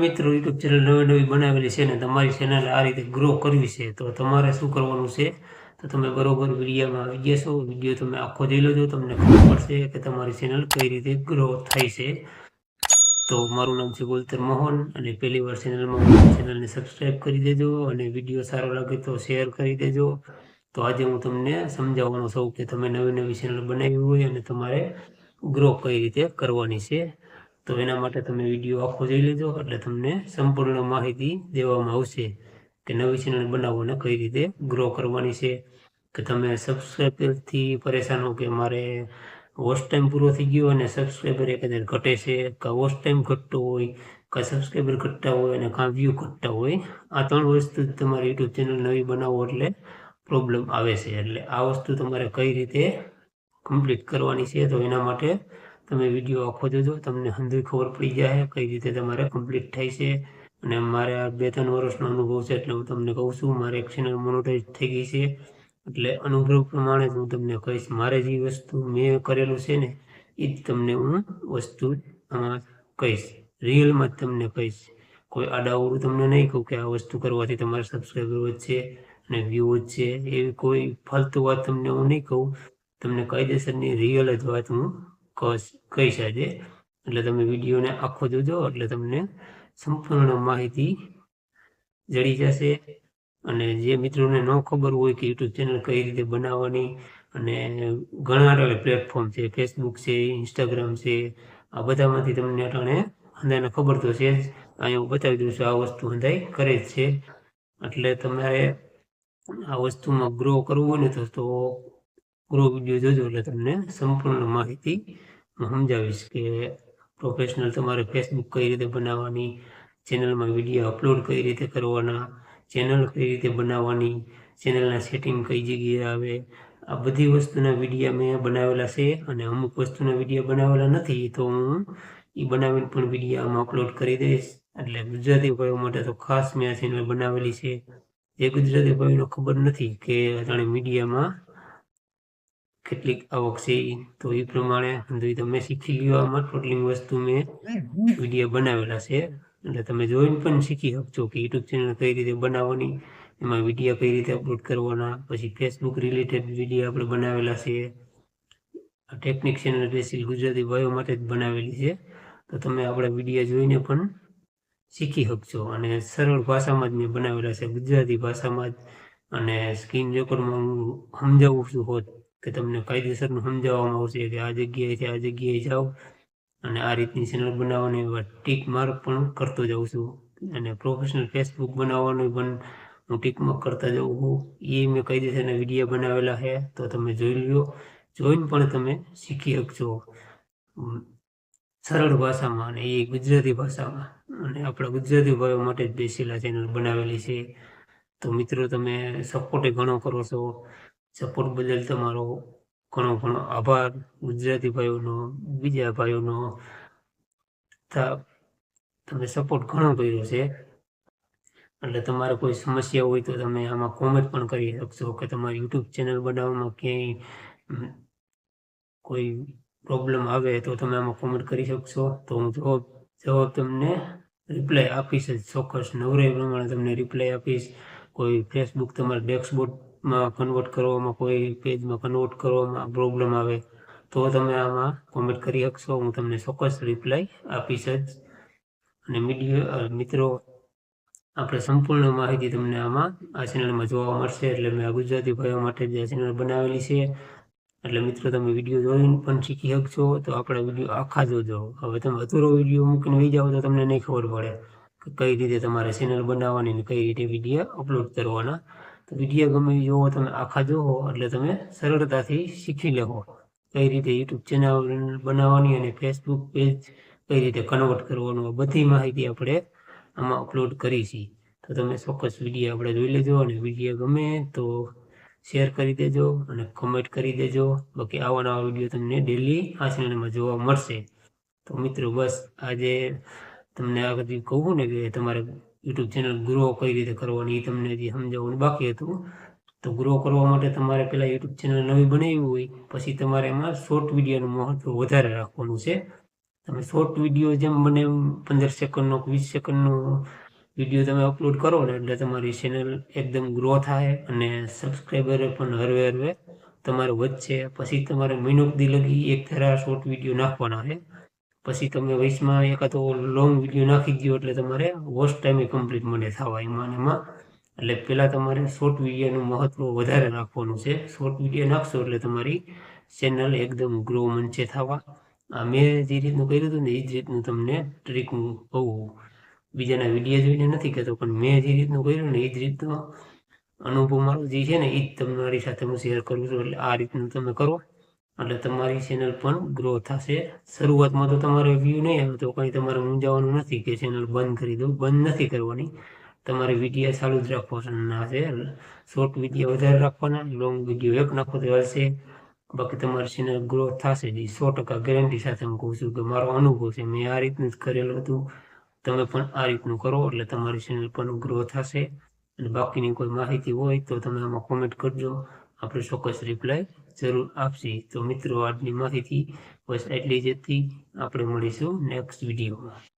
મિત્રો YouTube channel નવી બનાવેલી છે ને તમારી ચેનલ આ રીતે ગ્રો કરવી છે તો તમારે શું કરવાનું છે તો તમે બરોબર વિડીયોમાં આવી ગયા છો વિડીયો તમે આખો જોઈ લેજો તમને ખબર પડશે કે તમારી ચેનલ કઈ રીતે ગ્રો થાય છે। તો મારું નામ છે ગોલતર મોહન અને પહેલી વાર ચેનલને સબસ્ક્રાઈબ કરી દેજો અને વિડીયો સારો લાગે તો શેર કરી દેજો। તો આજે હું તમને સમજાવવાનો છું કે તમે નવી ચેનલ બનાવી હોય અને તમારે ગ્રો કઈ રીતે કરવાની છે। તો એના માટે તમે વિડીયો આખો જોઈ લેજો એટલે તમને સંપૂર્ણ માહિતી દેવામાં આવશે કે નવી ચેનલ બનાવોને કઈ રીતે ગ્રો કરવાની છે। કે તમે સબસ્ક્રાઈબરથી પરેશાન હો કે મારે વોચ ટાઈમ પૂરો થઈ ગયો અને સબસ્ક્રાઈબર એકંદર ઘટે છે, કાં વોચ ટાઈમ ઘટતો હોય, કાં સબસ્ક્રાઈબર ઘટતા હોય અને કાં વ્યૂ ઘટતા હોય, આ ત્રણ વસ્તુ તમારી યુટ્યુબ ચેનલ નવી બનાવો એટલે પ્રોબ્લેમ આવે છે। એટલે આ વસ્તુ તમારે કઈ રીતે કમ્પ્લીટ કરવાની છે તો એના માટે તમે વિડીયો આખો જોજો, તમને હંધુય ખબર પડી જાય કઈ રીતે તમારે કમ્પ્લીટ થાય છે। અને મારે આ 2-3 વર્ષનો અનુભવ છે એટલે હું તમને કહું છું, મારે એક ચેનલ મોનેટાઈઝ થઈ ગઈ છે એટલે અનુભવ પ્રમાણે જ હું તમને કહીશ। મારે જે વસ્તુ મેં કરેલું છે ને એ જ તમને હું વસ્તુ આમાં કહીશ, રિયલમાં જ તમને કહીશ। કોઈ આડાઅવળું તમને નહીં કહું કે આ વસ્તુ કરવાથી તમારા સબસ્ક્રાઈબર વધશે અને વ્યૂ વધશે, એવી કોઈ ફાલતુ વાત તમને હું નહીં કહું, તમને કાયદેસરની રિયલ જ વાત હું કહીશ આજે। એટલે તમે વિડીયોને આખો જોજો એટલે તમને સંપૂર્ણ માહિતી જડી જશે। અને જે મિત્રોને ન ખબર હોય કે યુટ્યુબ ચેનલ કઈ રીતે બનાવવાની, અને ઘણા પ્લેટફોર્મ છે, ફેસબુક છે, ઇન્સ્ટાગ્રામ છે, આ બધામાંથી તમને અટાણે અંદાને ખબર તો છે જ, અહીંયા હું બતાવી દઉં છું, આ વસ્તુ અંદાય કરે જ છે। એટલે તમારે આ વસ્તુમાં ગ્રો કરવું હોય ને તો ગ્રો વિડીયો જોજો એટલે તમને સંપૂર્ણ માહિતી હું સમજાવીશ કે પ્રોફેશનલ તમારે ફેસબુક કઈ રીતે બનાવવાની, ચેનલમાં વિડીયો અપલોડ કઈ રીતે કરવાના, ચેનલ કઈ રીતે બનાવવાની, ચેનલના સેટિંગ કઈ જગ્યાએ આવે, આ બધી વસ્તુના વિડીયો મેં બનાવેલા છે। અને અમુક વસ્તુના વિડીયો બનાવેલા નથી તો હું એ બનાવીને પણ વિડીયો આમાં અપલોડ કરી દઈશ। એટલે ગુજરાતી ભાઈઓ માટે તો ખાસ મેં આ ચેનલ બનાવેલી છે। જે ગુજરાતી ભાઈઓને ખબર નથી કે અટાણે મીડિયામાં કેટલીક આવક છે તો એ પ્રમાણે તમે શીખી લ્યો, આમાં ટોટલિંગ વસ્તુ મેં વિડીયો બનાવેલા છે એટલે તમે જોઈને પણ શીખી શકશો કે યુટ્યુબ ચેનલ કઈ રીતે બનાવવાની, એમાં વિડીયો કઈ રીતે અપલોડ કરવાના। પછી ફેસબુક રિલેટેડ વિડીયો આપણે બનાવેલા છે, આ ટેકનિક ચેનલ સ્પેશિયલ ગુજરાતી ભાઈઓ માટે જ બનાવેલી છે તો તમે આપણા વિડીયો જોઈને પણ શીખી શકશો। અને સરળ ભાષામાં જ મેં બનાવેલા છે, ગુજરાતી ભાષામાં જ, અને સ્ક્રીન રેકોર્ડમાં હું સમજાવું છું હોત કે તમને કાયદેસરનું સમજાવવામાં આવશે કે આ જગ્યાએથી આ જગ્યાએ જાઓ અને આ રીતની ચેનલ બનાવવાની, એવા ટીક માર્ક પણ કરતો જાઉં છું। અને પ્રોફેશનલ ફેસબુક બનાવવાનું પણ હું ટીક માર્ક કરતા જાઉં છું, એ મેં કાયદેસરના વિડીયો બનાવેલા છે તો તમે જોઈ લ્યો, જોઈને પણ તમે શીખી શકશો સરળ ભાષામાં અને એ ગુજરાતી ભાષામાં। અને આપણા ગુજરાતી ભાઈઓ માટે જ બેસેલા ચેનલ બનાવેલી છે। તો મિત્રો તમે સપોર્ટ ઘણો કરો છો, સપોર્ટ બદલ તમારો ઘણો આભાર ગુજરાતી ભાઈઓનો, બીજા ભાઈઓનો, તમે સપોર્ટ ઘણો કર્યો છે। એટલે તમારે કોઈ સમસ્યા હોય તો તમે આમાં કોમેન્ટ પણ કરી શકશો કે તમારી યુટ્યુબ ચેનલ બનાવવામાં ક્યાંય કોઈ પ્રોબ્લેમ આવે તો તમે આમાં કોમેન્ટ કરી શકશો તો હું જવાબ તમને રિપ્લાય આપીશ જ ચોક્કસ, નવરાઈ પ્રમાણે તમને રિપ્લાય આપીશ। કોઈ ફેસબુક તમારે ડેસ્કબોર્ડમાં કન્વર્ટ કરવામાં, કોઈ પેજમાં કન્વર્ટ કરવામાં પ્રોબ્લેમ આવે તો તમે આમાં કોમેન્ટ કરી શકશો, હું તમને ચોક્કસ રિપ્લાય આપીશ જ। અને મિત્રો આપણે સંપૂર્ણ માહિતી તમને આમાં આ ચેનલમાં જોવા મળશે। એટલે મેં આ ગુજરાતી ભાઈઓ માટે જ આ ચેનલ બનાવેલી છે એટલે મિત્રો તમે વિડીયો જોઈને પણ શીખી શકશો। તો આપણા વિડીયો આખા જોજો, હવે તમે અધૂરો વિડીયો મૂકીને વહી જાઓ તો તમને નહીં ખબર પડે કે કઈ રીતે તમારે ચેનલ બનાવવાની ને કઈ રીતે વિડીયો અપલોડ કરવાના। તો વિડીયો ગમે જોવો તમે આખા જોવો એટલે તમે સરળતાથી શીખી લેવો કઈ રીતે યુટ્યુબ ચેનલ બનાવવાની અને ફેસબુક પેજ કઈ રીતે કન્વર્ટ કરવાનું, બધી માહિતી આપણે આમાં અપલોડ કરી છે। તો તમે ચોક્કસ વિડીયો આપણે જોઈ લેજો અને વિડીયો ગમે તો શેર કરી દેજો અને કમેન્ટ કરી દેજો। બાકી આવા નવા વિડીયો તમને ડેલી આ ચેનલમાં જોવા મળશે। તો મિત્રો બસ આજે તમને આ બધી કહું ને કે તમારે યુટ્યુબ ચેનલ ગ્રો કઈ રીતે કરવાની એ તમને જે સમજાવવાનું બાકી હતું। તો ગ્રો કરવા માટે તમારે પહેલાં યુટ્યુબ ચેનલ નવી બનાવી હોય પછી તમારે એમાં શોર્ટ વિડીયોનું મહત્વ વધારે રાખવાનું છે। તમે શોર્ટ વિડીયો જેમ બને એમ 15 સેકન્ડનો 20 સેકન્ડનો વિડીયો તમે અપલોડ કરો ને એટલે તમારી ચેનલ એકદમ ગ્રો થાય અને સબસ્ક્રાઈબર પણ હરવે હરવે તમારે વધશે. પછી તમારે મહિનો સુધી લગી એક ધારા શોર્ટ વિડીયો નાખવાના છે. પછી તમે વચમાં એકાદો લોંગ વિડીયો નાખી દો એટલે તમારે વોચ ટાઈમે કમ્પ્લીટ મળે થવા એમાં એટલે પહેલાં તમારે શોર્ટ વિડીયોનું મહત્ત્વ વધારે રાખવાનું છે. શોર્ટ વિડીયો નાખશો એટલે તમારી ચેનલ એકદમ ગ્રો મંચે થવા. મેં જે રીતનું કર્યું હતું ને એ જ રીતનું તમને ટ્રીક હું કહું. બીજાના વિડીયો જોઈને નથી કહેતો, પણ મેં જે રીતનું કર્યું ને એ જ રીતનો અનુભવ મારો જે છે ને એ જ તમારી સાથે હું શેર કરું છું. એટલે આ રીતનું તમે કરો એટલે તમારી ચેનલ પણ ગ્રો થશે. શરૂઆતમાં તો તમારે વ્યૂ નહીં આવે તો કંઈ તમારે મૂંઝાવાનું નથી કે ચેનલ બંધ કરી દો. બંધ નથી કરવાની, તમારે વિડીયો ચાલુ જ રાખવાના છે. શોર્ટ વિડીયો વધારે રાખવાના, લોંગ વિડીયો એક નાખો તો હાલશે. બાકી તમારી ચેનલ ગ્રોથ થશે જ 100% ગેરંટી સાથે હું કહું છું કે મારો અનુભવ છે. મેં આ રીતનું જ કરેલું હતું, તમે પણ આ રીતનું કરો એટલે તમારી ચેનલ પણ ગ્રો થશે. અને બાકીની કોઈ માહિતી હોય તો તમે આમાં કોમેન્ટ કરજો, આપણે ચોક્કસ રિપ્લાય જરૂર આપશી. તો મિત્રો આજની માહિતી બસ એટલી જ હતી. આપણે મળીશું નેક્સ્ટ વિડીયોમાં.